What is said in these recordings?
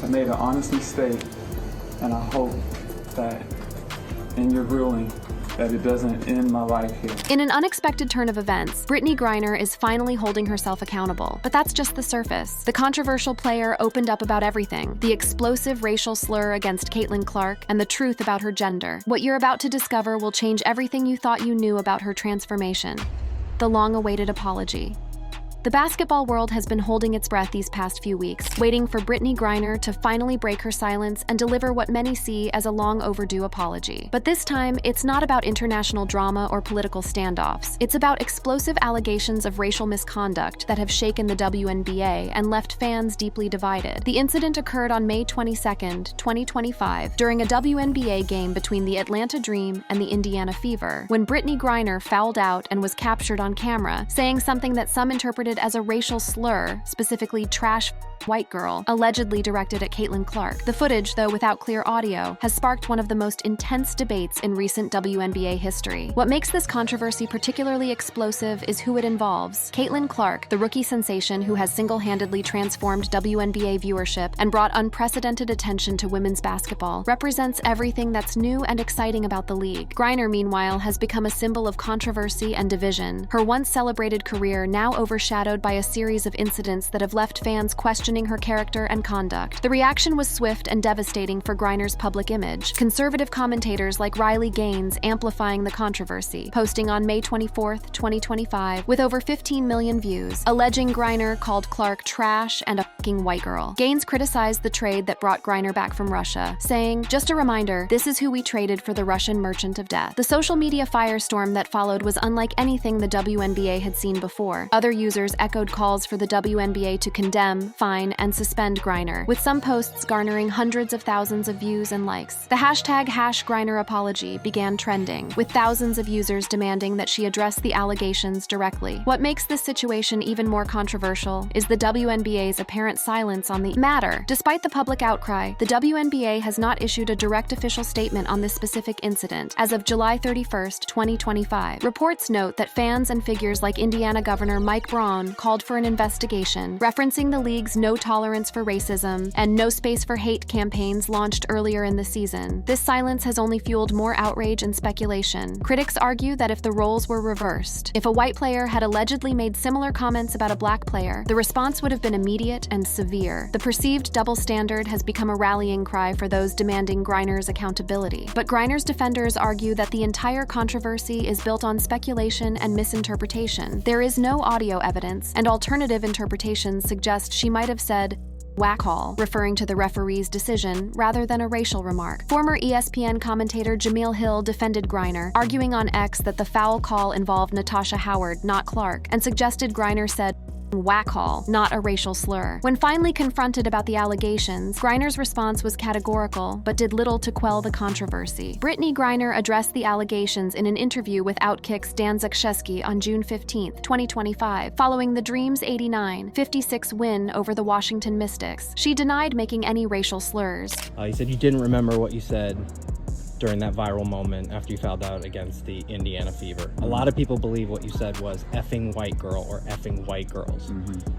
made an honest mistake, and I hope that in your ruling, that it doesn't end my life here. In an unexpected turn of events, Brittney Griner is finally holding herself accountable. But that's just the surface. The controversial player opened up about everything: the explosive racial slur against Caitlin Clark and the truth about her gender. What you're about to discover will change everything you thought you knew about her transformation. The long-awaited apology. The basketball world has been holding its breath these past few weeks, waiting for Brittney Griner to finally break her silence and deliver what many see as a long-overdue apology. But this time, it's not about international drama or political standoffs. It's about explosive allegations of racial misconduct that have shaken the WNBA and left fans deeply divided. The incident occurred on May 22, 2025, during a WNBA game between the Atlanta Dream and the Indiana Fever, when Brittney Griner fouled out and was captured on camera, saying something that some interpreted as a racial slur, specifically trash white girl, allegedly directed at Caitlin Clark. The footage, though without clear audio, has sparked one of the most intense debates in recent WNBA history. What makes this controversy particularly explosive is who it involves. Caitlin Clark, the rookie sensation who has single-handedly transformed WNBA viewership and brought unprecedented attention to women's basketball, represents everything that's new and exciting about the league. Griner, meanwhile, has become a symbol of controversy and division, her once celebrated career now overshadowed by a series of incidents that have left fans questioning her character and conduct. The reaction was swift and devastating for Griner's public image. Conservative commentators like Riley Gaines amplifying the controversy, posting on May 24, 2025, with over 15 million views, alleging Griner called Clark trash and a fucking white girl. Gaines criticized the trade that brought Griner back from Russia, saying, "Just a reminder, this is who we traded for the Russian merchant of death." The social media firestorm that followed was unlike anything the WNBA had seen before. Other users echoed calls for the WNBA to condemn, fine, and suspend Griner, with some posts garnering hundreds of thousands of views and likes. The hashtag #GrinerApology began trending, with thousands of users demanding that she address the allegations directly. What makes this situation even more controversial is the WNBA's apparent silence on the matter. Despite the public outcry, the WNBA has not issued a direct official statement on this specific incident as of July 31, 2025. Reports note that fans and figures like Indiana Governor Mike Braun called for an investigation, referencing the league's No Tolerance for Racism and No Space for Hate campaigns launched earlier in the season. This silence has only fueled more outrage and speculation. Critics argue that if the roles were reversed, if a white player had allegedly made similar comments about a black player, the response would have been immediate and severe. The perceived double standard has become a rallying cry for those demanding Griner's accountability. But Griner's defenders argue that the entire controversy is built on speculation and misinterpretation. There is no audio evidence, and alternative interpretations suggest she might have said whack call, referring to the referee's decision rather than a racial remark. Former ESPN commentator Jameel Hill defended Griner, arguing on X that the foul call involved Natasha Howard, not Clark, and suggested Griner said whack call, not a racial slur. When finally confronted about the allegations, Griner's response was categorical, but did little to quell the controversy. Brittney Griner addressed the allegations in an interview with Outkick's Dan Zakrzewski on June 15, 2025, following the Dream's 89-56 win over the Washington Mystics. She denied making any racial slurs. You said you didn't remember what you said during that viral moment after you fouled out against the Indiana Fever. A lot of people believe what you said was effing white girl or effing white girls.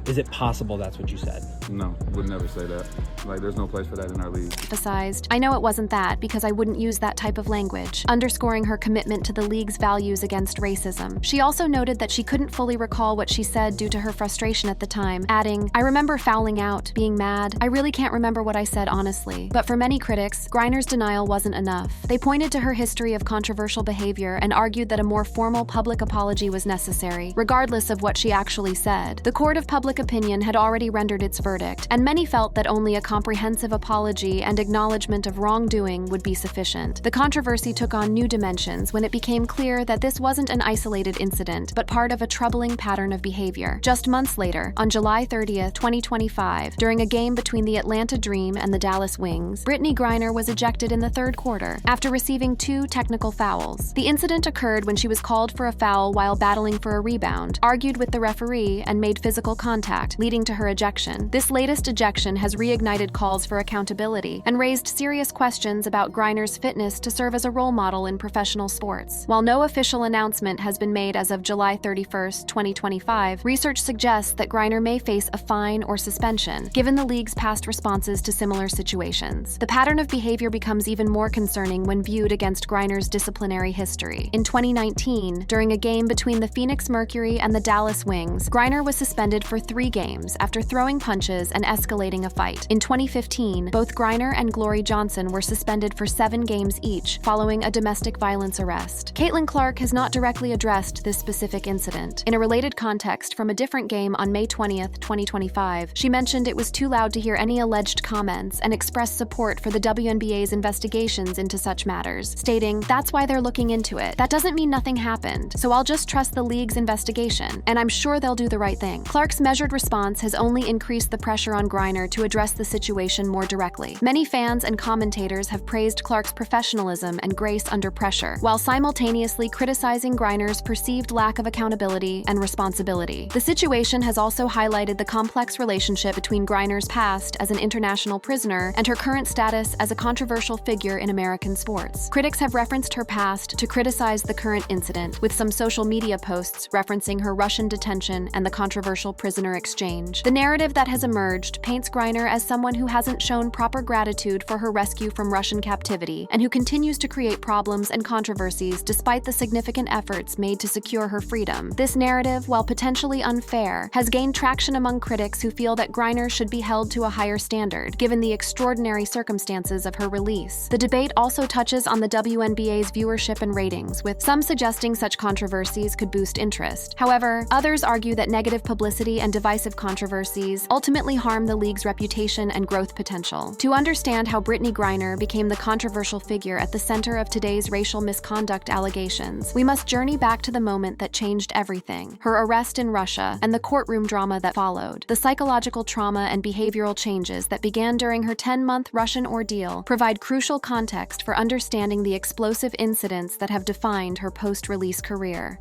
Is it possible that's what you said? No, would never say that. Like, there's no place for that in our league. Emphasized, "I know it wasn't that because I wouldn't use that type of language," underscoring her commitment to the league's values against racism. She also noted that she couldn't fully recall what she said due to her frustration at the time, adding, "I remember fouling out, being mad. I really can't remember what I said honestly." But for many critics, Griner's denial wasn't enough. They pointed to her history of controversial behavior and argued that a more formal public apology was necessary, regardless of what she actually said. The court of public opinion had already rendered its verdict, and many felt that only a comprehensive apology and acknowledgement of wrongdoing would be sufficient. The controversy took on new dimensions when it became clear that this wasn't an isolated incident, but part of a troubling pattern of behavior. Just months later, on July 30, 2025, during a game between the Atlanta Dream and the Dallas Wings, Brittney Griner was ejected in the third quarter. After after receiving 2 technical fouls. The incident occurred when she was called for a foul while battling for a rebound, argued with the referee, and made physical contact, leading to her ejection. This latest ejection has reignited calls for accountability and raised serious questions about Griner's fitness to serve as a role model in professional sports. While no official announcement has been made as of July 31st, 2025, research suggests that Griner may face a fine or suspension, given the league's past responses to similar situations. The pattern of behavior becomes even more concerning when viewed against Griner's disciplinary history. In 2019, during a game between the Phoenix Mercury and the Dallas Wings, Griner was suspended for 3 games after throwing punches and escalating a fight. In 2015, both Griner and Glory Johnson were suspended for 7 games each, following a domestic violence arrest. Caitlin Clark has not directly addressed this specific incident. In a related context from a different game on May 20th, 2025, she mentioned it was too loud to hear any alleged comments and expressed support for the WNBA's investigations into such matters, stating, "That's why they're looking into it. That doesn't mean nothing happened, so I'll just trust the league's investigation, and I'm sure they'll do the right thing." Clark's measured response has only increased the pressure on Griner to address the situation more directly. Many fans and commentators have praised Clark's professionalism and grace under pressure, while simultaneously criticizing Griner's perceived lack of accountability and responsibility. The situation has also highlighted the complex relationship between Griner's past as an international prisoner and her current status as a controversial figure in American sports. Critics have referenced her past to criticize the current incident, with some social media posts referencing her Russian detention and the controversial prisoner exchange. The narrative that has emerged paints Griner as someone who hasn't shown proper gratitude for her rescue from Russian captivity and who continues to create problems and controversies despite the significant efforts made to secure her freedom. This narrative, while potentially unfair, has gained traction among critics who feel that Griner should be held to a higher standard, given the extraordinary circumstances of her release. The debate also touches on the WNBA's viewership and ratings, with some suggesting such controversies could boost interest. However, others argue that negative publicity and divisive controversies ultimately harm the league's reputation and growth potential. To understand how Brittney Griner became the controversial figure at the center of today's racial misconduct allegations, we must journey back to the moment that changed everything: her arrest in Russia and the courtroom drama that followed. The psychological trauma and behavioral changes that began during her 10-month Russian ordeal provide crucial context for understanding the explosive incidents that have defined her post-release career.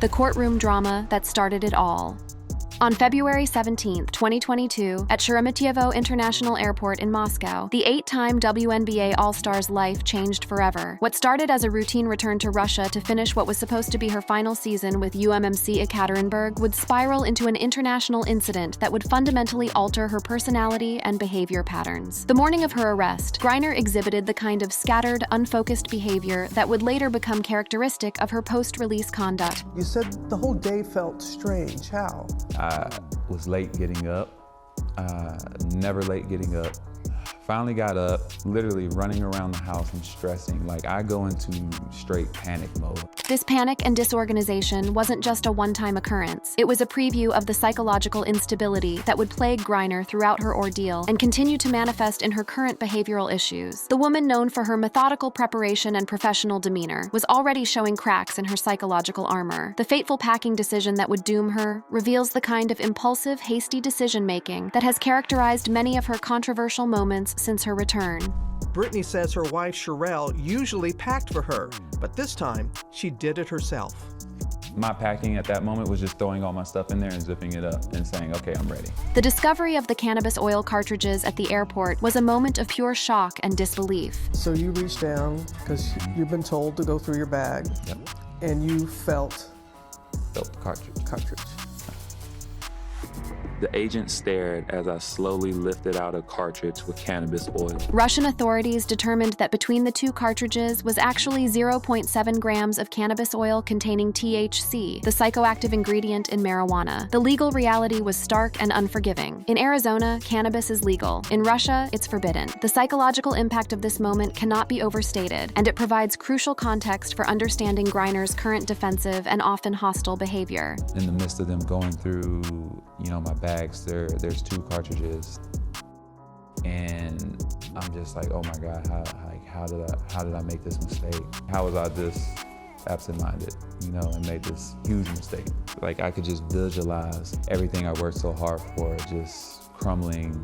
The courtroom drama that started it all. On February 17, 2022, at Sheremetyevo International Airport in Moscow, the 8-time WNBA All-Star's life changed forever. What started as a routine return to Russia to finish what was supposed to be her final season with UMMC Ekaterinburg would spiral into an international incident that would fundamentally alter her personality and behavior patterns. The morning of her arrest, Griner exhibited the kind of scattered, unfocused behavior that would later become characteristic of her post-release conduct. You said the whole day felt strange. How? I was late getting up, never late getting up. Finally got up, literally running around the house and stressing. Like, I go into straight panic mode. This panic and disorganization wasn't just a one-time occurrence. It was a preview of the psychological instability that would plague Griner throughout her ordeal and continue to manifest in her current behavioral issues. The woman, known for her methodical preparation and professional demeanor, was already showing cracks in her psychological armor. The fateful packing decision that would doom her reveals the kind of impulsive, hasty decision-making that has characterized many of her controversial moments since her return. Brittney says her wife Sherelle usually packed for her, but this time she did it herself. My packing at that moment was just throwing all my stuff in there and zipping it up and saying, okay, I'm ready. The discovery of the cannabis oil cartridges at the airport was a moment of pure shock and disbelief. So you reached down because you've been told to go through your bag, Yep. and you felt The cartridge. The agent stared as I slowly lifted out a cartridge with cannabis oil. Russian authorities determined that between the 2 cartridges was actually 0.7 grams of cannabis oil containing THC, the psychoactive ingredient in marijuana. The legal reality was stark and unforgiving. In Arizona, cannabis is legal. In Russia, it's forbidden. The psychological impact of this moment cannot be overstated, and it provides crucial context for understanding Griner's current defensive and often hostile behavior. In the midst of them going through, my bags, there's 2 cartridges, and I'm just like, oh my God, how did I make this mistake? How was I this absent-minded, and made this huge mistake? Like, I could just visualize everything I worked so hard for just crumbling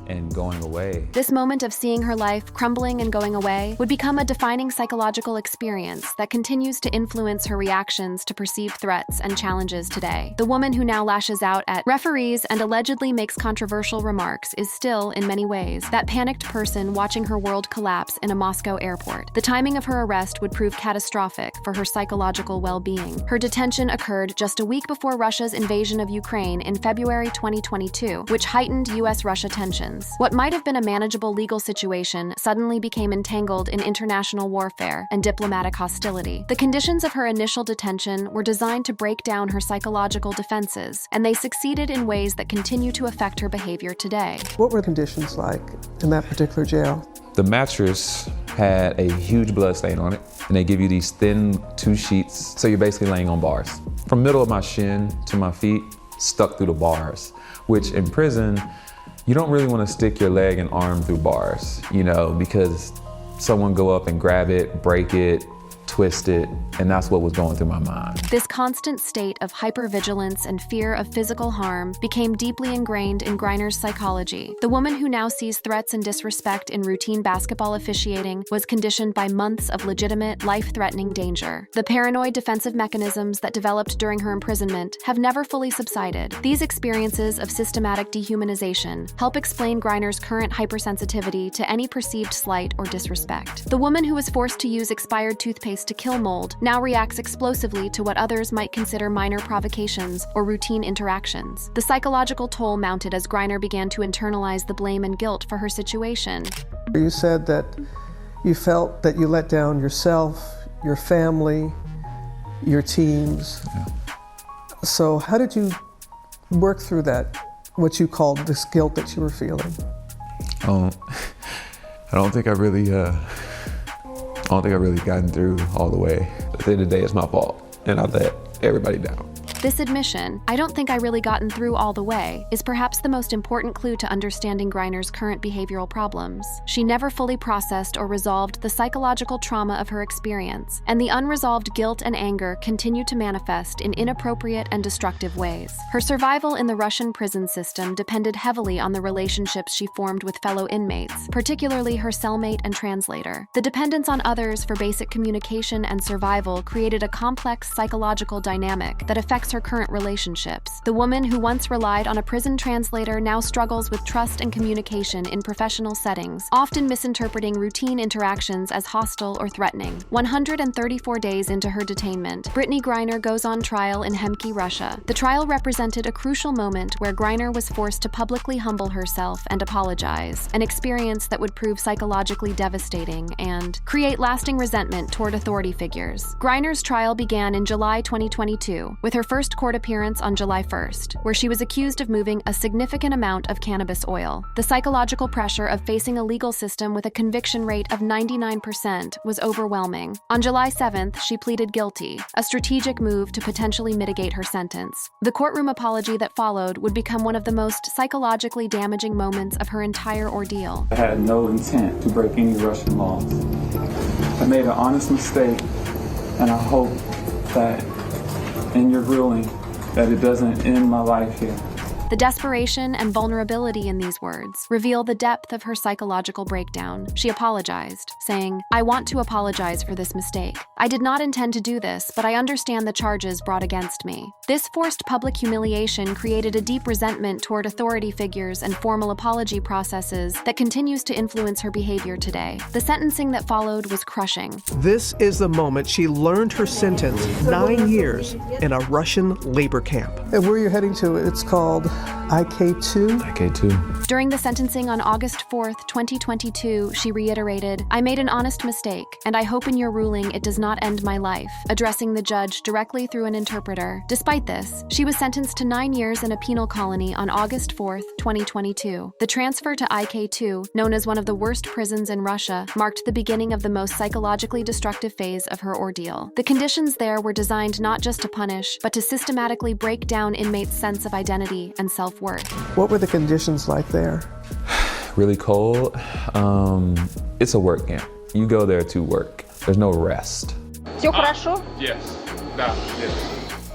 and going away. This moment of seeing her life crumbling and going away would become a defining psychological experience that continues to influence her reactions to perceived threats and challenges today. The woman who now lashes out at referees and allegedly makes controversial remarks is still, in many ways, that panicked person watching her world collapse in a Moscow airport. The timing of her arrest would prove catastrophic for her psychological well-being. Her detention occurred just a week before Russia's invasion of Ukraine in February 2022, which heightened U.S.-Russia tensions. What might have been a manageable legal situation suddenly became entangled in international warfare and diplomatic hostility. The conditions of her initial detention were designed to break down her psychological defenses, and they succeeded in ways that continue to affect her behavior today. What were the conditions like in that particular jail? The mattress had a huge blood stain on it, and they give you these thin 2 sheets, so you're basically laying on bars. From middle of my shin to my feet, stuck through the bars, which in prison, you don't really want to stick your leg and arm through bars, because someone go up and grab it, break it, twist it, and that's what was going through my mind. This constant state of hypervigilance and fear of physical harm became deeply ingrained in Griner's psychology. The woman who now sees threats and disrespect in routine basketball officiating was conditioned by months of legitimate, life-threatening danger. The paranoid defensive mechanisms that developed during her imprisonment have never fully subsided. These experiences of systematic dehumanization help explain Griner's current hypersensitivity to any perceived slight or disrespect. The woman who was forced to use expired toothpaste to kill mold now reacts explosively to what others might consider minor provocations or routine interactions. The psychological toll mounted as Griner began to internalize the blame and guilt for her situation. You said that you felt that you let down yourself, your family, your teams. Yeah. So how did you work through that, what you called this guilt that you were feeling? I don't think I really gotten through all the way. At the end of the day, it's my fault, and I let everybody down. This admission, "I don't think I really gotten through all the way," is perhaps the most important clue to understanding Griner's current behavioral problems. She never fully processed or resolved the psychological trauma of her experience, and the unresolved guilt and anger continue to manifest in inappropriate and destructive ways. Her survival in the Russian prison system depended heavily on the relationships she formed with fellow inmates, particularly her cellmate and translator. The dependence on others for basic communication and survival created a complex psychological dynamic that affects her current relationships. The woman who once relied on a prison translator now struggles with trust and communication in professional settings, often misinterpreting routine interactions as hostile or threatening. 134 days into her detainment, Brittney Griner goes on trial in Chemki, Russia. The trial represented a crucial moment where Griner was forced to publicly humble herself and apologize, an experience that would prove psychologically devastating and create lasting resentment toward authority figures. Griner's trial began in July 2022, with her first court appearance on July 1st, where she was accused of moving a significant amount of cannabis oil. The psychological pressure of facing a legal system with a conviction rate of 99% was overwhelming. On July 7th, she pleaded guilty, a strategic move to potentially mitigate her sentence. The courtroom apology that followed would become one of the most psychologically damaging moments of her entire ordeal. I had no intent to break any Russian laws. I made an honest mistake, and I hope that in your ruling that it doesn't end my life here. The desperation and vulnerability in these words reveal the depth of her psychological breakdown. She apologized, saying, "I want to apologize for this mistake. I did not intend to do this, but I understand the charges brought against me." This forced public humiliation created a deep resentment toward authority figures and formal apology processes that continues to influence her behavior today. The sentencing that followed was crushing. This is the moment she learned her sentence, 9 years in a Russian labor camp. And where you're heading to, it's called IK2? IK2. During the sentencing on August 4th, 2022, she reiterated, "I made an honest mistake, and I hope in your ruling it does not end my life," addressing the judge directly through an interpreter. Despite this, she was sentenced to 9 years in a penal colony on August 4th, 2022. The transfer to IK2, known as one of the worst prisons in Russia, marked the beginning of the most psychologically destructive phase of her ordeal. The conditions there were designed not just to punish, but to systematically break down inmates' sense of identity and self-worth. What were the conditions like there? Really cold. It's a work camp. You go there to work. There's no rest. Все хорошо? Yes. Да, yes.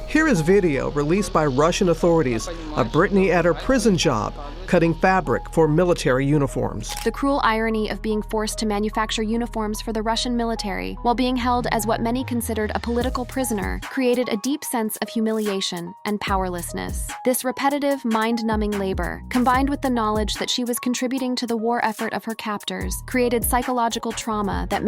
Here is video released by Russian authorities of Brittney at her prison job, cutting fabric for military uniforms. The cruel irony of being forced to manufacture uniforms for the Russian military while being held as what many considered a political prisoner created a deep sense of humiliation and powerlessness. This repetitive, mind-numbing labor, combined with the knowledge that she was contributing to the war effort of her captors, created psychological trauma that